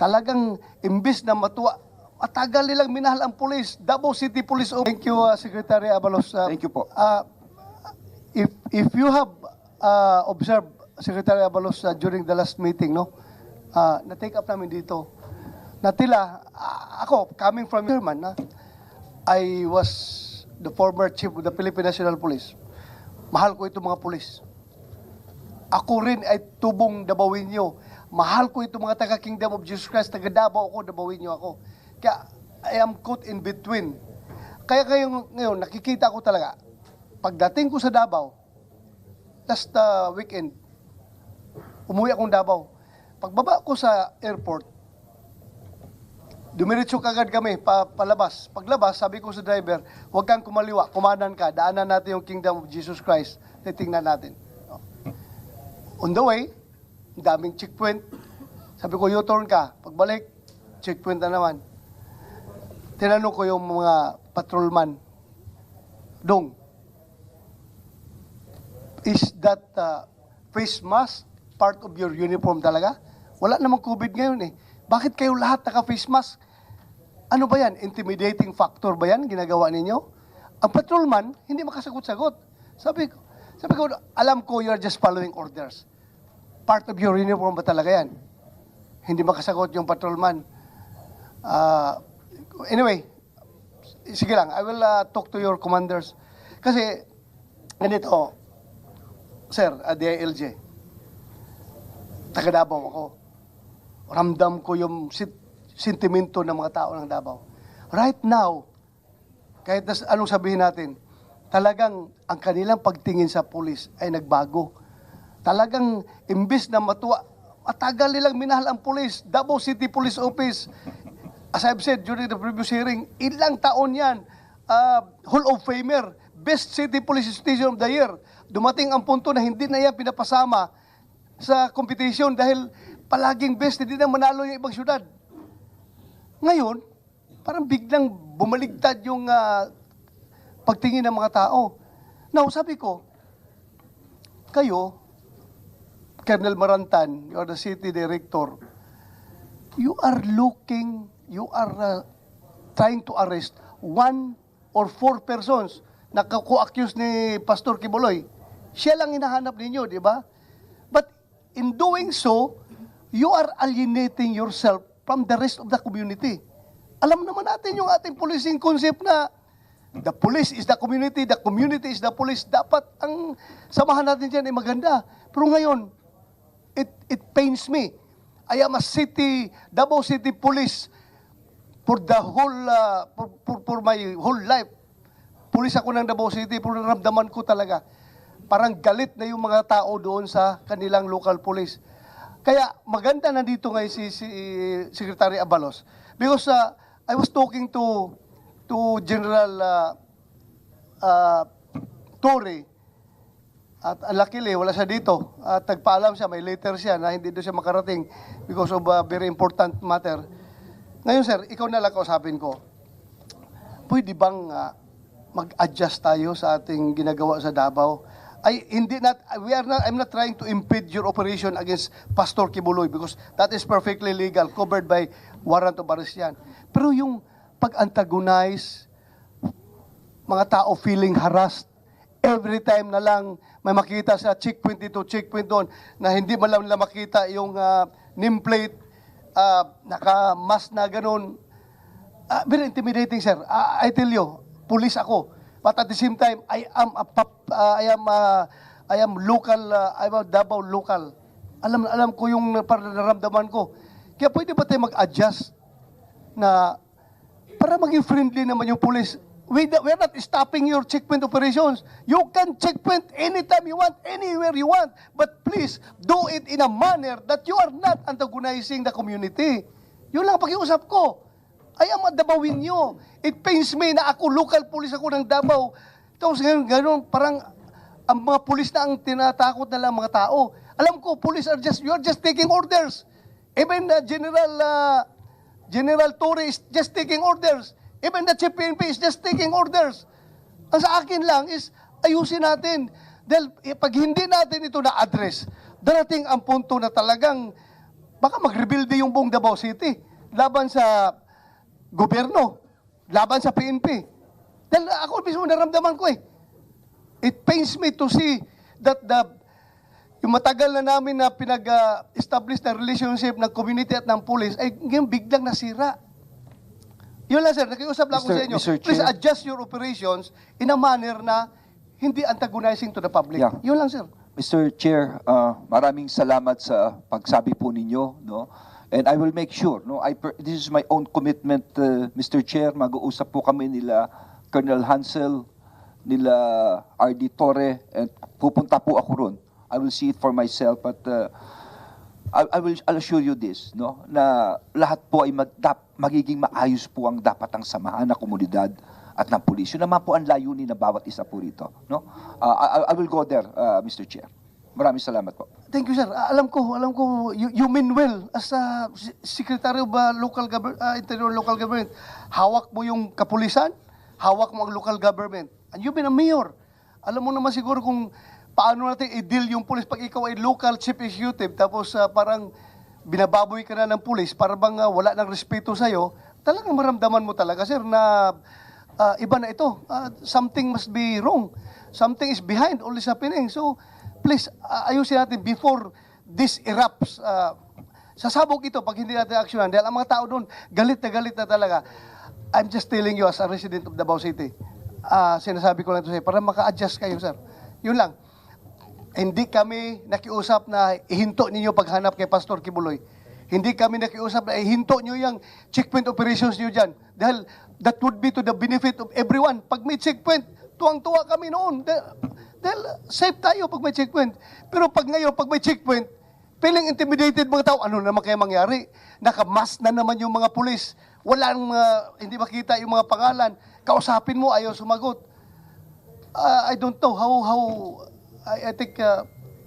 Talagang imbis na matuwa, matagal nilang minahal ang pulis. Davao City Police. Thank you, Secretary Abalos. Thank you po. If you have observed, Secretary Abalos, during the last meeting, no, na-take up namin dito, na tila, ako, coming from German, I was the former chief of the Philippine National Police. Mahal ko itong mga pulis. Ako rin ay tubong Dabawinyo. Mahal ko itong mga taga-Kingdom of Jesus Christ, taga-Davao ako, Dabawinyo ako. Kaya I am caught in between. Kaya ngayon, nakikita ko talaga, pagdating ko sa Davao, last weekend, umuwi akong Davao. Pagbaba ko sa airport, dumiretso kagad kami, palabas. Paglabas, sabi ko sa driver, huwag kang kumaliwa, kumanan ka, daanan natin yung Kingdom of Jesus Christ, titingnan natin. On the way, daming checkpoint. Sabi ko, U-turn ka. Pagbalik, checkpoint na naman. Tinanong ko yung mga patrolman, Dong, is that face mask part of your uniform talaga? Wala namang COVID ngayon eh. Bakit kayo lahat naka-face mask? Ano ba yan? Intimidating factor ba yan? Ginagawa ninyo? Ang patrolman, hindi makasagot-sagot. Sabi ko, alam ko you're just following orders. Part of your uniform ba talaga yan? Hindi makasagot yung patrolman. Anyway, sige lang, I will talk to your commanders. Kasi, ganito, sir, DILJ, taga Davao ako. Ramdam ko yung sentimento ng mga tao ng Davao. Right now, kahit anong sabihin natin, talagang ang kanilang pagtingin sa pulis ay nagbago. Talagang imbis na matuwa, matagal nilang minahal ang pulis. Davao City Police Office, as I've said during the previous hearing, ilang taon yan, Hall of Famer, Best City Police Station of the Year. Dumating ang punto na hindi na yan pinapasama sa competition dahil palaging best, hindi na manalo yung ibang syudad. Ngayon, parang biglang bumaligtad yung pagtingin ng mga tao. Now, sabi ko, kayo, Colonel Marantan, you are the city director, you are trying to arrest 1 or 4 persons na co-accused ni Pastor Kibuloy. Siya lang hinahanap ninyo, di ba? But in doing so, you are alienating yourself from the rest of the community. Alam naman natin yung ating policing concept na the police is the community is the police. Dapat ang samahan natin dyan ay maganda. Pero ngayon, it pains me. I am a Davao City Police for the whole, for my whole life. Police ako ng Davao City, pero naramdaman ko talaga, parang galit na yung mga tao doon sa kanilang local police. Kaya maganda na dito ngayon si Secretary Abalos. Because I was talking to General Torre, at luckily, wala siya dito. At nagpaalam siya, may letter siya na hindi doon siya makarating because of a very important matter. Ngayon, sir, ikaw na lang kausapin ko. Pwede bang mag-adjust tayo sa ating ginagawa sa Davao? I'm not trying to impede your operation against Pastor Kibuloy because that is perfectly legal, covered by warrant of arrest yan. Pero yung pag-antagonize, mga tao feeling harassed, every time na lang may makita sa checkpoint dito, checkpoint doon, na hindi man lang nila makita yung nameplate, naka-mask na ganun. Very intimidating, sir. I tell you, police ako. But at the same time, I am local, I'm a Davao local. Alam ko yung nararamdaman ko. Kaya pwede ba tayo mag-adjust na para maging friendly naman yung police? We're not stopping your checkpoint operations. You can checkpoint anytime you want, anywhere you want. But please, do it in a manner that you are not antagonizing the community. Yun lang pakiusap ko. I am a Dabawinyo. It pains me na ako, local police ako ng Davao. Tapos ganun, parang ang mga police na ang tinatakot na lang mga tao. Alam ko, police you are just taking orders. Even General Torre is just taking orders. Even the Chief PNP is just taking orders. Ang sa akin lang is, ayusin natin. Dahil pag hindi natin ito na-address, darating ang punto na talagang baka mag-rebuild yung buong Davao City laban sa gobyerno, laban sa PNP. Dahil ako mismo naramdaman ko eh. It pains me to see that yung matagal na namin na pinag-establish na relationship ng community at ng police ay ngayon biglang nasira. Yun lang sir, nakiusap lang ako sa inyo. Mr. Please Chair. adjust your operations in a manner na hindi antagonizing to the public. Yeah. Yun lang sir. Mr. Chair, maraming salamat sa pagsabi po ninyo, no? And I will make sure, no? This is my own commitment, Mr. Chair. Mag-uusap po kami nila Colonel Hansel, nila RD Torre, and pupunta po ako ron. I will see it for myself, but I'll assure you this, no? Na lahat po ay magiging maayos po ang dapat ang samahan ng komunidad at ng pulis. Yun naman po ang layunin na bawat isa po rito, no? I will go there, Mr. Chair. Maraming salamat po. Thank you, sir. Alam ko, you mean well as a Secretary of Local Government, Interior Local Government. Hawak mo yung kapulisan, hawak mo ang local government. And you've been a mayor. Alam mo naman siguro kung paano natin i-deal yung police pag ikaw ay local chief executive, tapos parang binababoy ka na ng police, para bang wala ng respeto sa'yo, talagang maramdaman mo talaga, sir, na iba na ito. Something must be wrong. Something is behind all this happening. So, please, ayusin natin before this erupts. Sasabog ito pag hindi natin aksyonan. Dahil ang mga tao doon, galit na talaga. I'm just telling you as a resident of Davao City. Sinasabi ko lang ito sa'yo, para maka-adjust kayo, sir. Yun lang. Hindi kami nakiusap na ihinto ninyo paghanap kay Pastor Kibuloy. Hindi kami nakiusap na ihinto nyo yung checkpoint operations nyo dyan. Dahil that would be to the benefit of everyone. Pag may checkpoint, tuwang-tuwa kami noon. Dahil safe tayo pag may checkpoint. Pero pag ngayon, pag may checkpoint, feeling intimidated mga tao, ano naman kaya mangyari? Nakamask na naman yung mga pulis. Walang, hindi makita yung mga pangalan. Kausapin mo, ayaw sumagot. I don't know how I think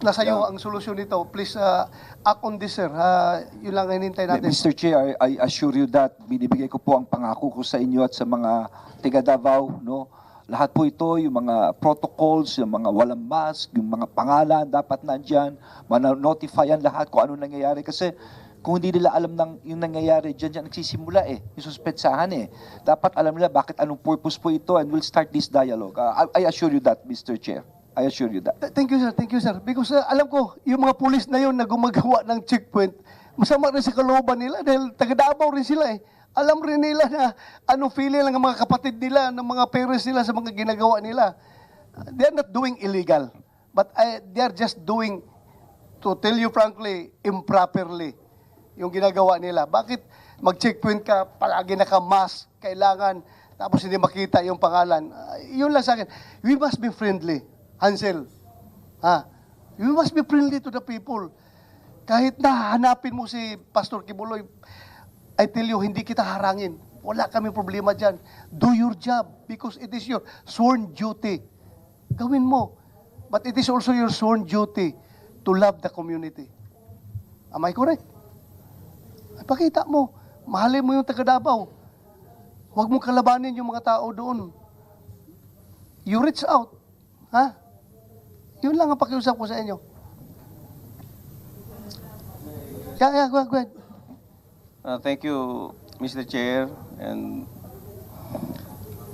nasa iyo ang solusyon nito. Please act on this, sir. Yun lang ang hinintay natin. Mr. Chair, I assure you that binibigay ko po ang pangako ko sa inyo at sa mga taga Davao, no? Lahat po ito, yung mga protocols, yung mga walang mask, yung mga pangalan dapat nandyan, notifyan lahat kung ano nangyayari. Kasi kung hindi nila alam ng yung nangyayari, dyan nagsisimula yung suspetsahan Dapat alam nila bakit anong purpose po ito, and we'll start this dialogue. I assure you that, Mr. Chair. I assure you that. Thank you, sir. Thank you, sir. Because alam ko, yung mga pulis na yun na gumagawa ng checkpoint, masama rin sa kalooban nila dahil taga-Davao rin sila Alam rin nila na ano feeling ng mga kapatid nila, ng mga parents nila sa mga ginagawa nila. They are not doing illegal. But they are just doing, to tell you frankly, improperly yung ginagawa nila. Bakit mag-checkpoint ka, palagi naka-mask, kailangan, tapos hindi makita yung pangalan. Yun lang sa akin. We must be friendly. Hansel, you must be friendly to the people. Kahit na hanapin mo si Pastor Kibuloy, I tell you, hindi kita harangin. Wala kami problema dyan. Do your job because it is your sworn duty. Gawin mo. But it is also your sworn duty to love the community. Am I correct? Pakita mo. Mahalin mo yung taga Davao. Huwag mong kalabanin yung mga tao doon. You reach out. Yun lang ang pakiusap ko sa inyo. Yeah, go ahead. Thank you, Mr. Chair, and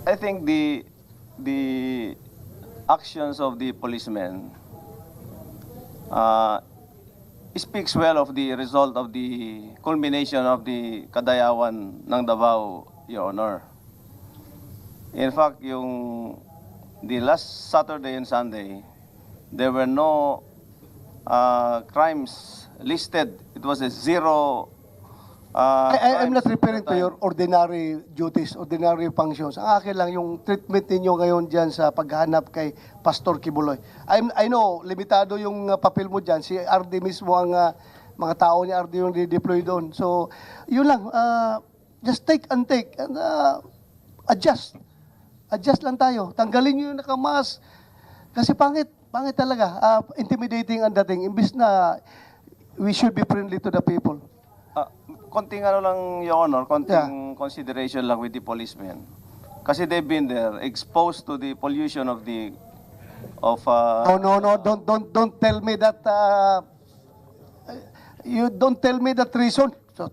I think the actions of the policemen speaks well of the result of the culmination of the Kadayawan ng Davao, Your Honor. In fact, the last Saturday and Sunday, there were no crimes listed. It was a zero. I'm not referring to your ordinary duties, ordinary functions. Ang akin lang yung treatment ninyo ngayon dyan sa paghanap kay Pastor Kibuloy. I know, limitado yung papel mo dyan. Si RD mismo ang mga tao ni RD yung deploy doon. So, yun lang. Just take and adjust. Adjust lang tayo. Tanggalin nyo yung nakamas. Kasi pangit talaga. Intimidating ang dating. Imbis na we should be friendly to the people. Konting ano lang, Your Honor, konting consideration lang with the policemen. Kasi they've been there, exposed to the pollution of No, don't tell me that You don't tell me the treason. So,